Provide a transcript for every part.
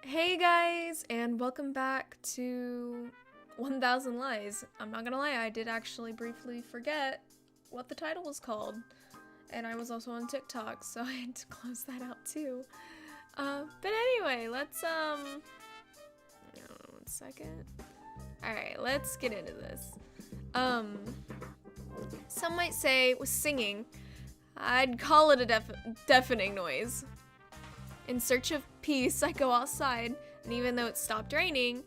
Hey guys, and welcome back to 1000 Lies. I'm not gonna lie, I did actually briefly forget what the title was called. And I was also on TikTok, so I had to close that out too. But anyway, let's, one second. Alright, let's get into this. Some might say with singing, I'd call it a deafening noise. In search of peace, I go outside, and even though it stopped raining,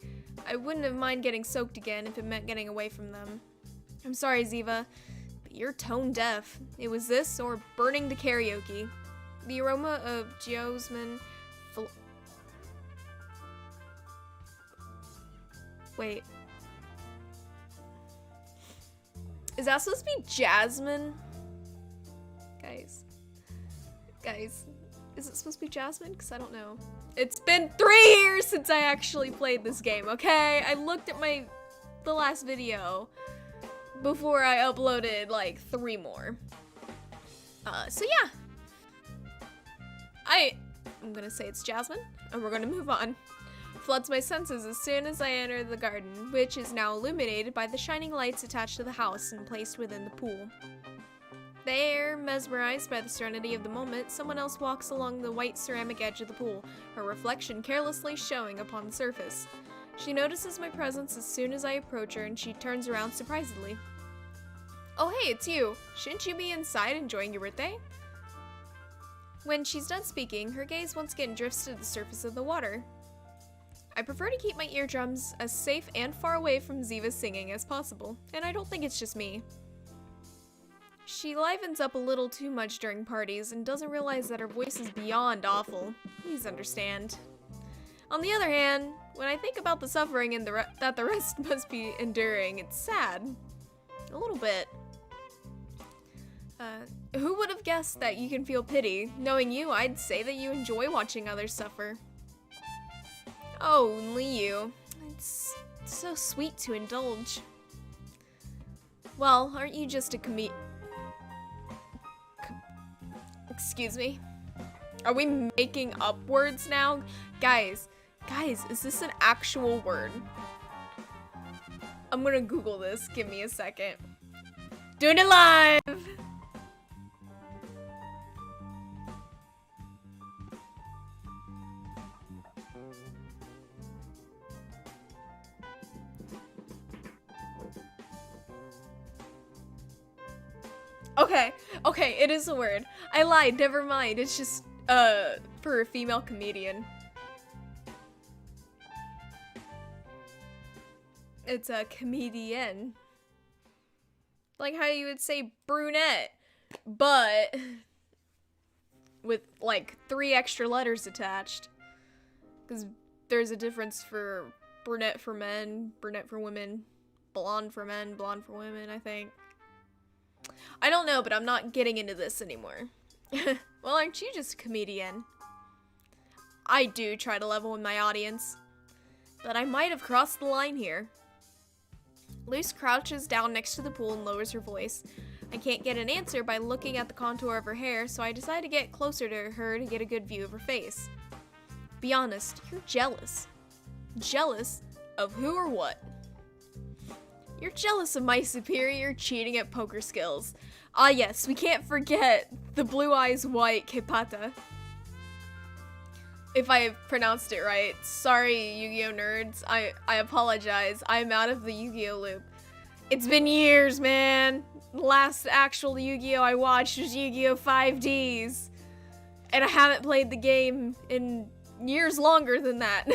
I wouldn't have minded getting soaked again if it meant getting away from them. I'm sorry, Ziva, but you're tone deaf. It was this or burning to karaoke. The aroma of geosmin. Wait. Is that supposed to be Jasmine? Guys. Is it supposed to be Jasmine? Because I don't know. It's been 3 years since I actually played this game, okay? I looked at the last video before I uploaded like 3 more. So yeah. I'm gonna say it's Jasmine, and we're gonna move on. Floods my senses as soon as I enter the garden, which is now illuminated by the shining lights attached to the house and placed within the pool. There, mesmerized by the serenity of the moment, someone else walks along the white ceramic edge of the pool, her reflection carelessly showing upon the surface. She notices my presence as soon as I approach her, and she turns around surprisedly. Oh hey, it's you. Shouldn't you be inside enjoying your birthday? When she's done speaking, her gaze once again drifts to the surface of the water. I prefer to keep my eardrums as safe and far away from Ziva's singing as possible, and I don't think it's just me. She livens up a little too much during parties and doesn't realize that her voice is beyond awful. Please understand. On the other hand, when I think about the suffering and that the rest must be enduring, it's sad. A little bit. Who would have guessed that you can feel pity? Knowing you, I'd say that you enjoy watching others suffer. Oh, only you. It's so sweet to indulge. Well, aren't you just a Excuse me? Are we making up words now? Guys, is this an actual word? I'm gonna Google this. Give me a second. Doing it live! Okay, it is a word. I lied, never mind. It's just, for a female comedian. It's a comedienne. Like how you would say brunette, but with, like, 3 extra letters attached. Because there's a difference for brunette for men, brunette for women, blonde for men, blonde for women, I think. I don't know, but I'm not getting into this anymore. Well, aren't you just a comedian? I do try to level with my audience, but I might have crossed the line here. Luce crouches down next to the pool and lowers her voice. I can't get an answer by looking at the contour of her hair, so I decide to get closer to her to get a good view of her face. Be honest, you're jealous. Jealous of who or what? You're jealous of my superior cheating at poker skills. Ah yes, we can't forget the blue eyes white Kepata. If I have pronounced it right. Sorry, Yu-Gi-Oh nerds. I apologize. I'm out of the Yu-Gi-Oh loop. It's been years, man. The last actual Yu-Gi-Oh I watched was Yu-Gi-Oh 5Ds. And I haven't played the game in years longer than that.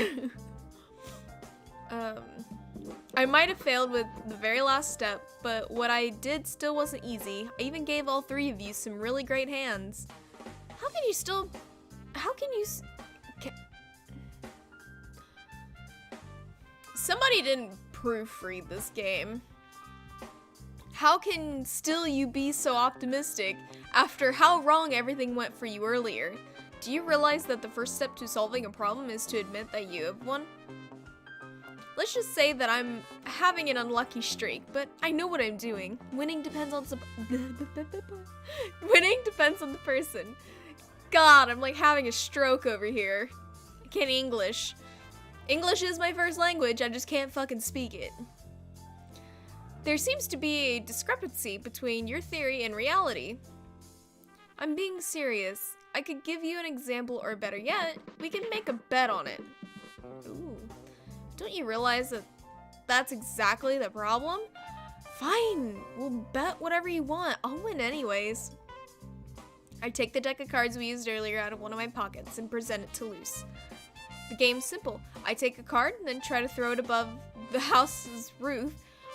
I might have failed with the very last step, but what I did still wasn't easy. I even gave all 3 of you some really great hands. How can you Somebody didn't proofread this game. How can still you be so optimistic after how wrong everything went for you earlier? Do you realize that the first step to solving a problem is to admit that you have one? Let's just say that I'm having an unlucky streak, but I know what I'm doing. Winning depends on the person. God, I'm like having a stroke over here. I can't English. English is my first language, I just can't fucking speak it. There seems to be a discrepancy between your theory and reality. I'm being serious. I could give you an example, or better yet, we can make a bet on it. Ooh. Don't you realize that that's exactly the problem? Fine, we'll bet whatever you want. I'll win anyways. I take the deck of cards we used earlier out of one of my pockets and present it to Luce. The game's simple. I take a card and then try to throw it above the house's roof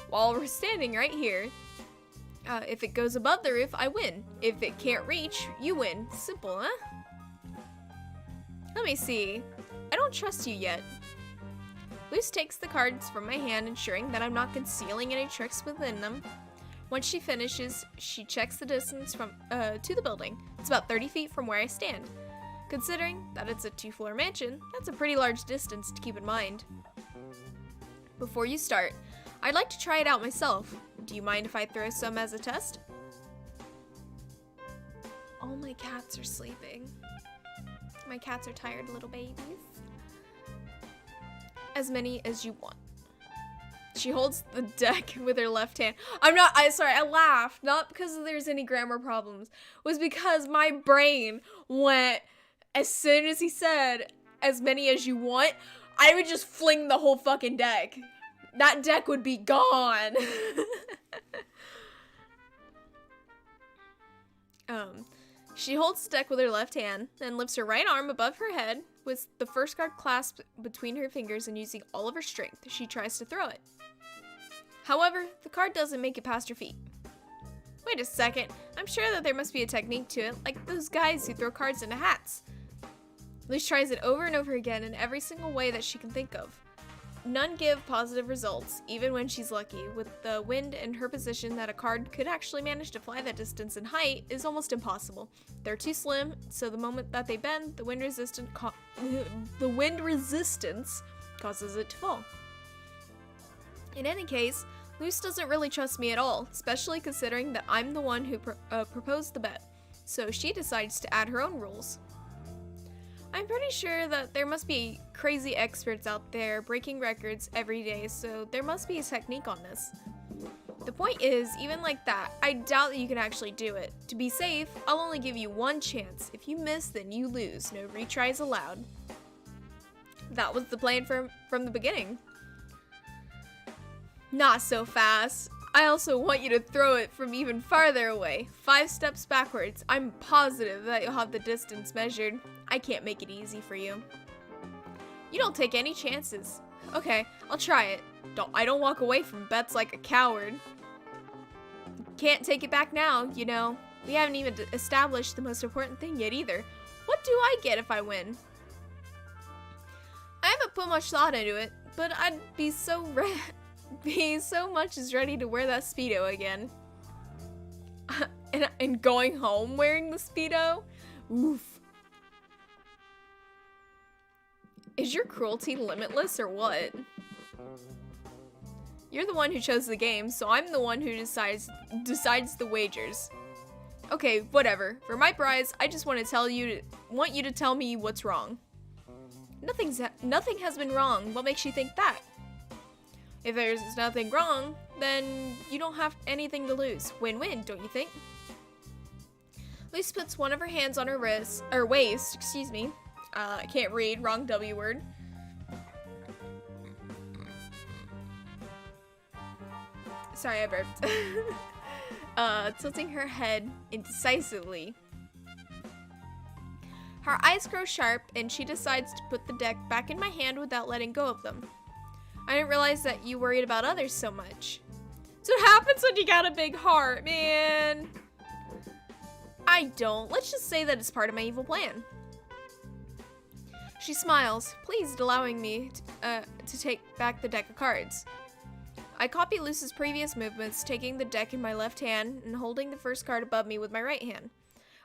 while we're standing right here. If it goes above the roof, I win. If it can't reach, you win. Simple, huh? Let me see. I don't trust you yet. Luce takes the cards from my hand, ensuring that I'm not concealing any tricks within them. Once she finishes, she checks the distance from to the building. It's about 30 feet from where I stand. Considering that it's a 2-floor mansion, that's a pretty large distance to keep in mind. Before you start, I'd like to try it out myself. Do you mind if I throw some as a test? All my cats are sleeping. My cats are tired little babies. As many as you want. She holds the deck with her left hand. Sorry, I laughed. Not because there's any grammar problems. It was because my brain went, as soon as he said, as many as you want, I would just fling the whole fucking deck. That deck would be gone. She holds the deck with her left hand, then lifts her right arm above her head with the first card clasped between her fingers, and using all of her strength, she tries to throw it. However, the card doesn't make it past her feet. Wait a second, I'm sure that there must be a technique to it, like those guys who throw cards into hats. Luce tries it over and over again in every single way that she can think of. None give positive results, even when she's lucky. With the wind and her position, that a card could actually manage to fly that distance in height is almost impossible. They're too slim, so the moment that they bend, the wind resistance causes it to fall. In any case, Luce doesn't really trust me at all, especially considering that I'm the one who proposed the bet, so she decides to add her own rules. I'm pretty sure that there must be crazy experts out there breaking records every day, so there must be a technique on this. The point is, even like that, I doubt that you can actually do it. To be safe, I'll only give you one chance. If you miss, then you lose. No retries allowed. That was the plan from the beginning. Not so fast. I also want you to throw it from even farther away. 5 steps backwards. I'm positive that you'll have the distance measured. I can't make it easy for you. You don't take any chances. Okay, I'll try it. I don't walk away from bets like a coward. Can't take it back now, you know. We haven't even established the most important thing yet either. What do I get if I win? I haven't put much thought into it, but I'd be so much as ready to wear that Speedo again. and going home wearing the Speedo? Oof. Is your cruelty limitless or what? You're the one who chose the game, so I'm the one who decides the wagers. Okay, whatever. For my prize, I just want you to tell me what's wrong. Nothing has been wrong. What makes you think that? If there's nothing wrong, then you don't have anything to lose. Win-win, don't you think? Luce puts one of her hands on her waist, excuse me. I can't read, wrong W word. Sorry, I burped. Tilting her head indecisively. Her eyes grow sharp, and she decides to put the deck back in my hand without letting go of them. I didn't realize that you worried about others so much. So what happens when you got a big heart, man? I don't. Let's just say that it's part of my evil plan. She smiles, pleased, allowing me to take back the deck of cards. I copy Luce's previous movements, taking the deck in my left hand and holding the first card above me with my right hand.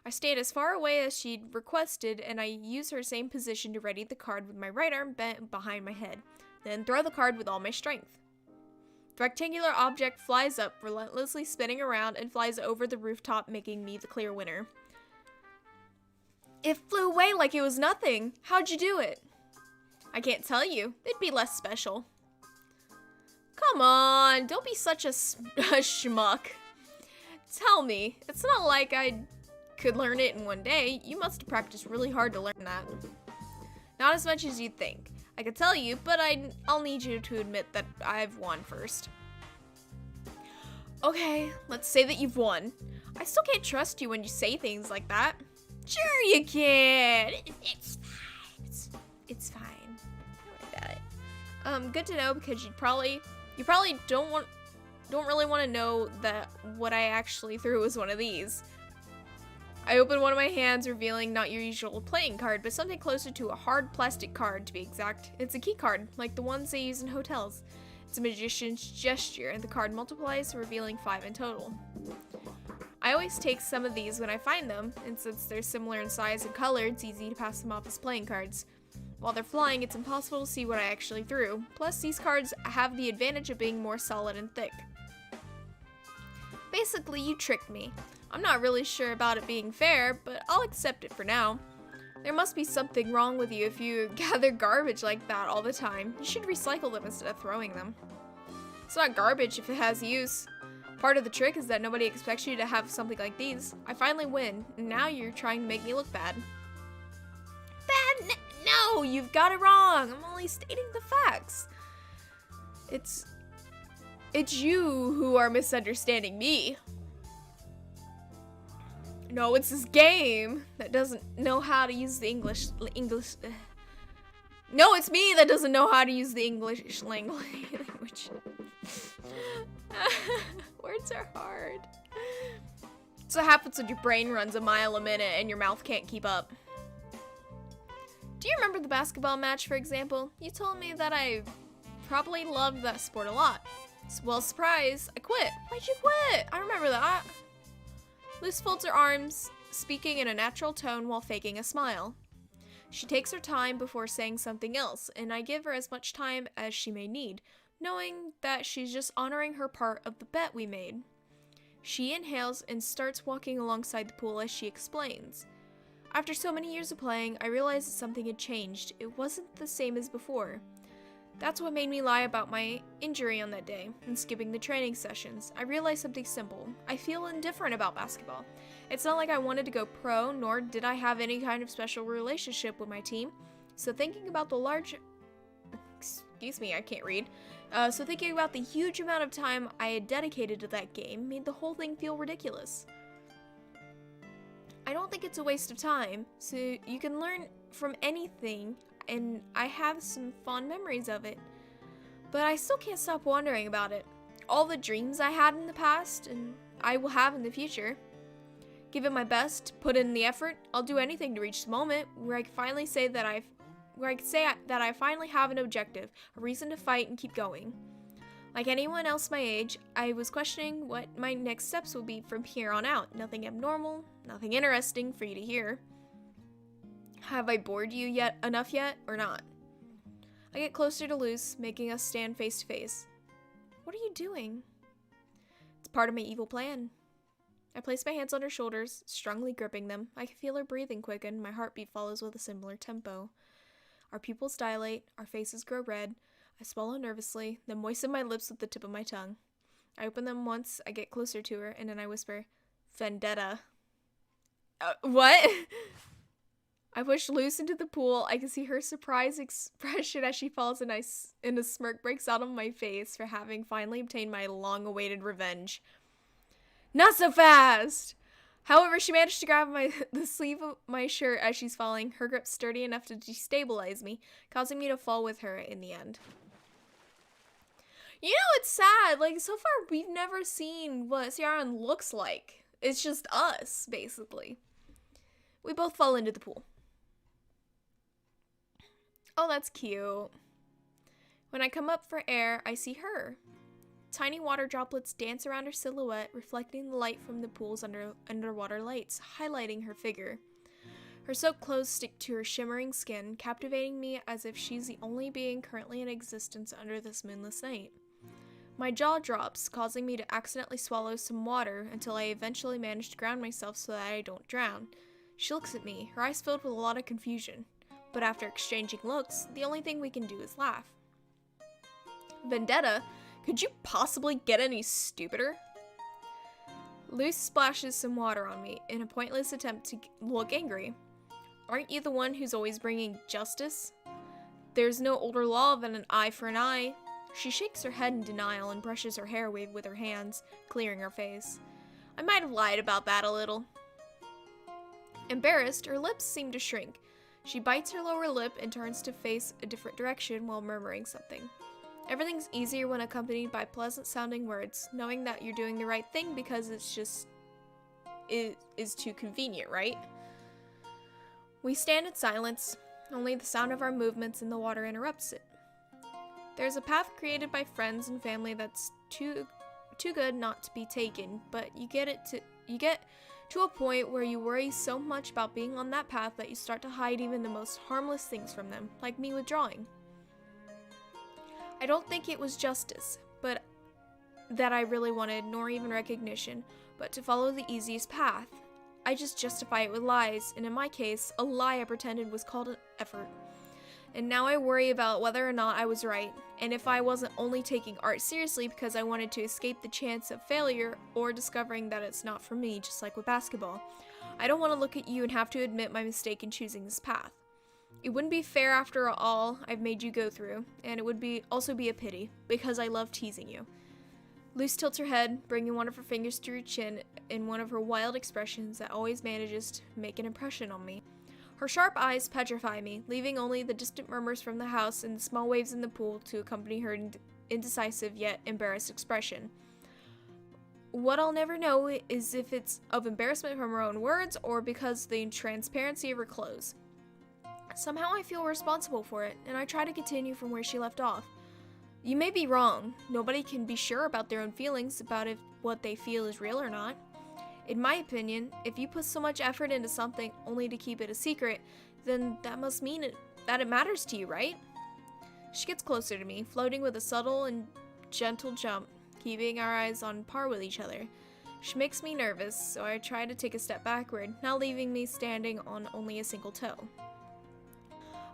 I stand as far away as she'd requested, and I use her same position to ready the card with my right arm bent behind my head, then throw the card with all my strength. The rectangular object flies up, relentlessly spinning around, and flies over the rooftop, making me the clear winner. It flew away like it was nothing. How'd you do it? I can't tell you. It'd be less special. Come on, don't be such a schmuck. Tell me, it's not like I could learn it in one day. You must have practiced really hard to learn that. Not as much as you'd think. I could tell you, but I'll need you to admit that I've won first. Okay, let's say that you've won. I still can't trust you when you say things like that. Sure you can. It's fine. It's fine. Don't worry about it. Good to know because you probably don't really want to know that what I actually threw was one of these. I opened one of my hands, revealing not your usual playing card, but something closer to a hard plastic card to be exact. It's a key card, like the ones they use in hotels. It's a magician's gesture, and the card multiplies, revealing 5 in total. I always take some of these when I find them, and since they're similar in size and color, it's easy to pass them off as playing cards. While they're flying, it's impossible to see what I actually threw. Plus, these cards have the advantage of being more solid and thick. Basically, you tricked me. I'm not really sure about it being fair, but I'll accept it for now. There must be something wrong with you if you gather garbage like that all the time. You should recycle them instead of throwing them. It's not garbage if it has use. Part of the trick is that nobody expects you to have something like these. I finally win, and now you're trying to make me look bad. Bad? No, you've got it wrong. I'm only stating the facts. It's you who are misunderstanding me. No, it's this game that doesn't know how to use the English. No, it's me that doesn't know how to use the English language. Words are hard. So what happens when your brain runs a mile a minute and your mouth can't keep up? Do you remember the basketball match, for example? You told me that I probably loved that sport a lot. Well, surprise, I quit. Why'd you quit? I remember that. Luz folds her arms, speaking in a natural tone while faking a smile. She takes her time before saying something else, and I give her as much time as she may need, knowing that she's just honoring her part of the bet we made. She inhales and starts walking alongside the pool as she explains. After so many years of playing, I realized that something had changed. It wasn't the same as before. That's what made me lie about my injury on that day and skipping the training sessions. I realized something simple. I feel indifferent about basketball. It's not like I wanted to go pro, nor did I have any kind of special relationship with my team. So thinking about the thinking about the huge amount of time I had dedicated to that game made the whole thing feel ridiculous. I don't think it's a waste of time, so you can learn from anything, and I have some fond memories of it. But I still can't stop wondering about it. All the dreams I had in the past, and I will have in the future. Give it my best, put in the effort, I'll do anything to reach the moment where I can finally say that I finally have an objective, a reason to fight and keep going. Like anyone else my age, I was questioning what my next steps will be from here on out. Nothing abnormal, nothing interesting for you to hear. Have I bored you enough yet, or not? I get closer to Luz, making us stand face to face. What are you doing? It's part of my evil plan. I place my hands on her shoulders, strongly gripping them. I can feel her breathing quicken, my heartbeat follows with a similar tempo. Our pupils dilate, our faces grow red. I swallow nervously, then moisten my lips with the tip of my tongue. I open them once, I get closer to her, and then I whisper, Vendetta. What? I push Luz into the pool. I can see her surprised expression as she falls, and a smirk breaks out on my face for having finally obtained my long-awaited revenge. Not so fast! However, she managed to grab the sleeve of my shirt as she's falling, her grip sturdy enough to destabilize me, causing me to fall with her in the end. You know, it's sad. Like, so far, we've never seen what Ciaran looks like. It's just us, basically. We both fall into the pool. Oh, that's cute. When I come up for air, I see her. Tiny water droplets dance around her silhouette, reflecting the light from the pool's underwater lights, highlighting her figure. Her soaked clothes stick to her shimmering skin, captivating me as if she's the only being currently in existence under this moonless night. My jaw drops, causing me to accidentally swallow some water until I eventually manage to ground myself so that I don't drown. She looks at me, her eyes filled with a lot of confusion. but after exchanging looks, the only thing we can do is laugh. Vendetta? Could you possibly get any stupider? Luce splashes some water on me in a pointless attempt to look angry. Aren't you the one who's always bringing justice? There's no older law than an eye for an eye. She shakes her head in denial and brushes her hair wave with her hands, clearing her face. I might have lied about that a little. Embarrassed, her lips seem to shrink. She bites her lower lip and turns to face a different direction while murmuring something. Everything's easier when accompanied by pleasant-sounding words, knowing that you're doing the right thing because it's just is too convenient, right? We stand in silence. Only the sound of our movements in the water interrupts it. There's a path created by friends and family that's too good not to be taken, but you get to a point where you worry so much about being on that path that you start to hide even the most harmless things from them, like me with drawing. I don't think it was justice, but that I really wanted, nor even recognition, but to follow the easiest path. I just justify it with lies, and in my case, a lie I pretended was called an effort. And now I worry about whether or not I was right, and if I wasn't only taking art seriously because I wanted to escape the chance of failure or discovering that it's not for me, just like with basketball. I don't want to look at you and have to admit my mistake in choosing this path. It wouldn't be fair after all I've made you go through, and it would also be a pity, because I love teasing you. Luce tilts her head, bringing one of her fingers to her chin in one of her wild expressions that always manages to make an impression on me. Her sharp eyes petrify me, leaving only the distant murmurs from the house and the small waves in the pool to accompany her indecisive yet embarrassed expression. What I'll never know is if it's of embarrassment from her own words or because of the transparency of her clothes. Somehow I feel responsible for it, and I try to continue from where she left off. You may be wrong. Nobody can be sure about their own feelings about if what they feel is real or not. In my opinion, if you put so much effort into something only to keep it a secret, then that must mean that it matters to you, right? She gets closer to me, floating with a subtle and gentle jump, keeping our eyes on par with each other. She makes me nervous, so I try to take a step backward, now leaving me standing on only a single toe.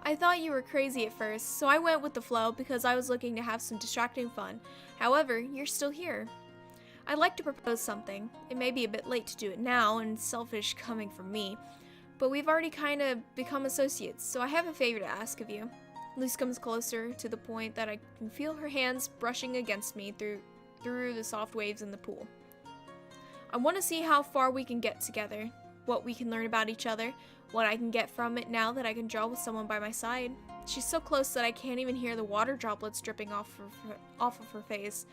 I thought you were crazy at first, so I went with the flow because I was looking to have some distracting fun. However, you're still here. I'd like to propose something. It may be a bit late to do it now, and selfish coming from me, but we've already kind of become associates, so I have a favor to ask of you. Luce comes closer to the point that I can feel her hands brushing against me through the soft waves in the pool. I want to see how far we can get together, what we can learn about each other, what I can get from it now that I can draw with someone by my side. She's so close that I can't even hear the water droplets dripping off of her face.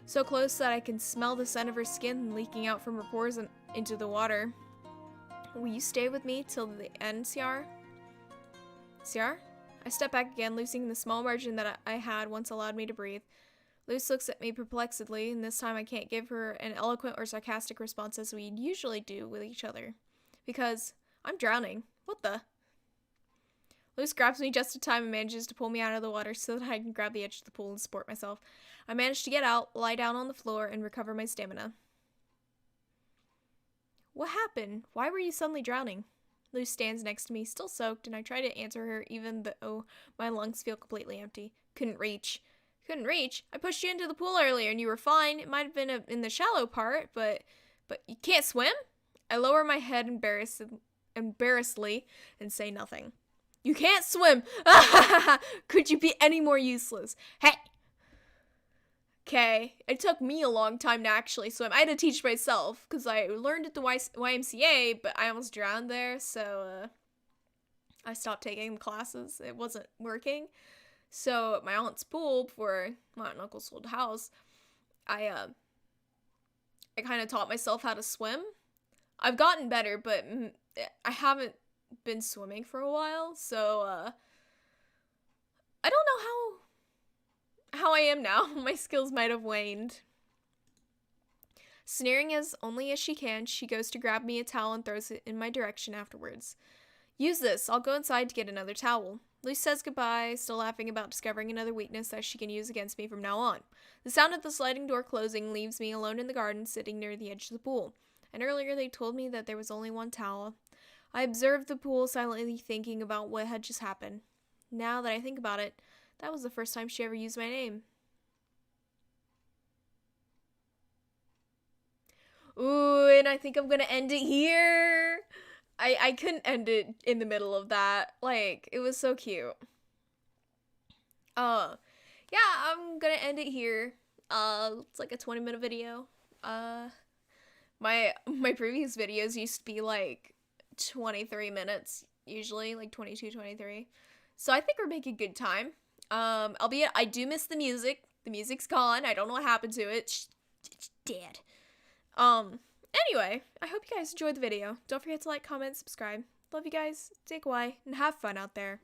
So close that I can smell the scent of her skin leaking out from her pores and into the water. Will you stay with me till the end, Ciar? Ciar? I step back again, loosening the small margin that I had once allowed me to breathe. Luce looks at me perplexedly, and this time I can't give her an eloquent or sarcastic response as we usually do with each other. Because I'm drowning. What the? Luce grabs me just in time and manages to pull me out of the water so that I can grab the edge of the pool and support myself. I manage to get out, lie down on the floor, and recover my stamina. What happened? Why were you suddenly drowning? Luce stands next to me, still soaked, and I try to answer her even though my lungs feel completely empty. Couldn't reach. Couldn't reach? I pushed you into the pool earlier and you were fine. It might have been in the shallow part, but you can't swim? I lower my head embarrassedly and say nothing. You can't swim! Could you be any more useless? Hey! Okay, it took me a long time to actually swim. I had to teach myself, because I learned at the YMCA, but I almost drowned there, so I stopped taking classes. It wasn't working. So at my aunt's pool, before my aunt and uncle sold the house, I kind of taught myself how to swim. I've gotten better, but I haven't been swimming for a while, so I don't know how I am now. My skills might have waned. Sneering as only as she can, she goes to grab me a towel and throws it in my direction afterwards. Use this. I'll go inside to get another towel. Luce says goodbye, still laughing about discovering another weakness that she can use against me from now on. The sound of the sliding door closing leaves me alone in the garden, sitting near the edge of the pool. And earlier they told me that there was only one towel. I observed the pool, silently thinking about what had just happened. Now that I think about it, that was the first time she ever used my name. Ooh, and I think I'm gonna end it here. I couldn't end it in the middle of that. Like, it was so cute. Yeah, I'm gonna end it here. It's like a 20-minute video. My previous videos used to be like 23 minutes, usually, like 22, 23. So I think we're making good time. Albeit I do miss the music. The music's gone. I don't know what happened to it. It's dead. Anyway, I hope you guys enjoyed the video. Don't forget to like, comment, subscribe. Love you guys. Stay kawaii and have fun out there.